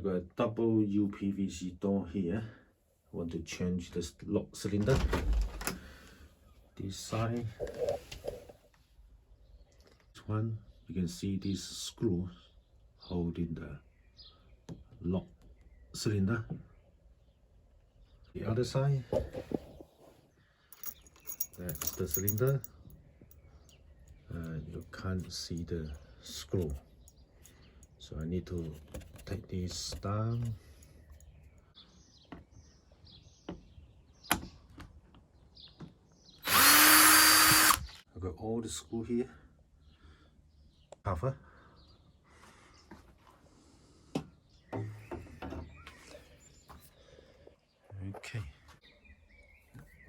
got a double UPVC door here. I want to change this lock cylinder. This side, this one, you can see these screws holding the lock cylinder. The other side, that's the cylinder. You can't see the screw, so I need to take this down. I've got all the screw here. Cover. Okay,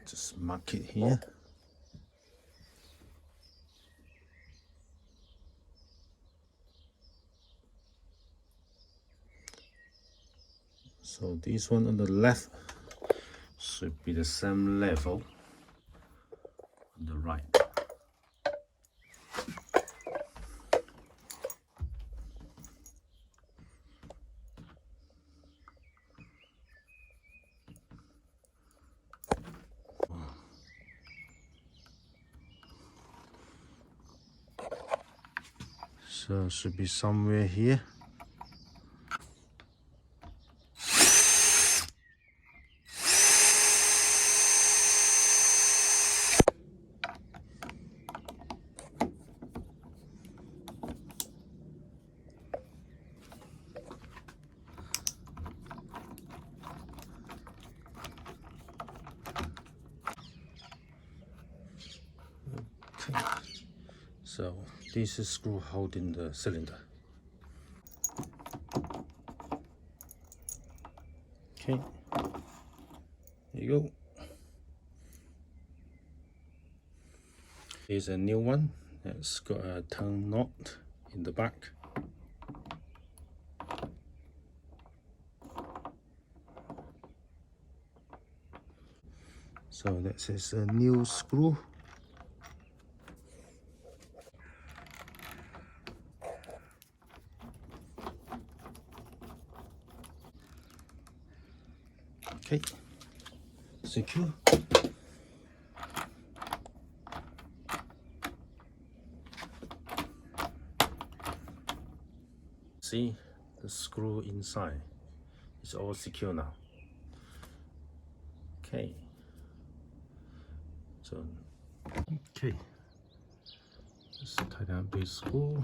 just mark it here. So this one on the left should be the same level on the right. So should be somewhere here. Okay. So this is screw holding the cylinder. Okay, there you go. Here's a new one that's got a tongue knot in the back. So this is a new screw. Okay, secure. See the screw inside, it's all secure now. Okay, so let's tie down this screw.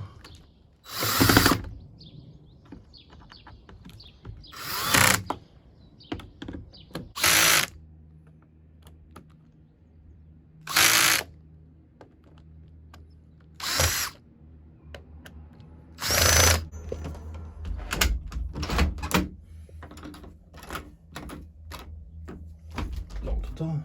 Lock the door.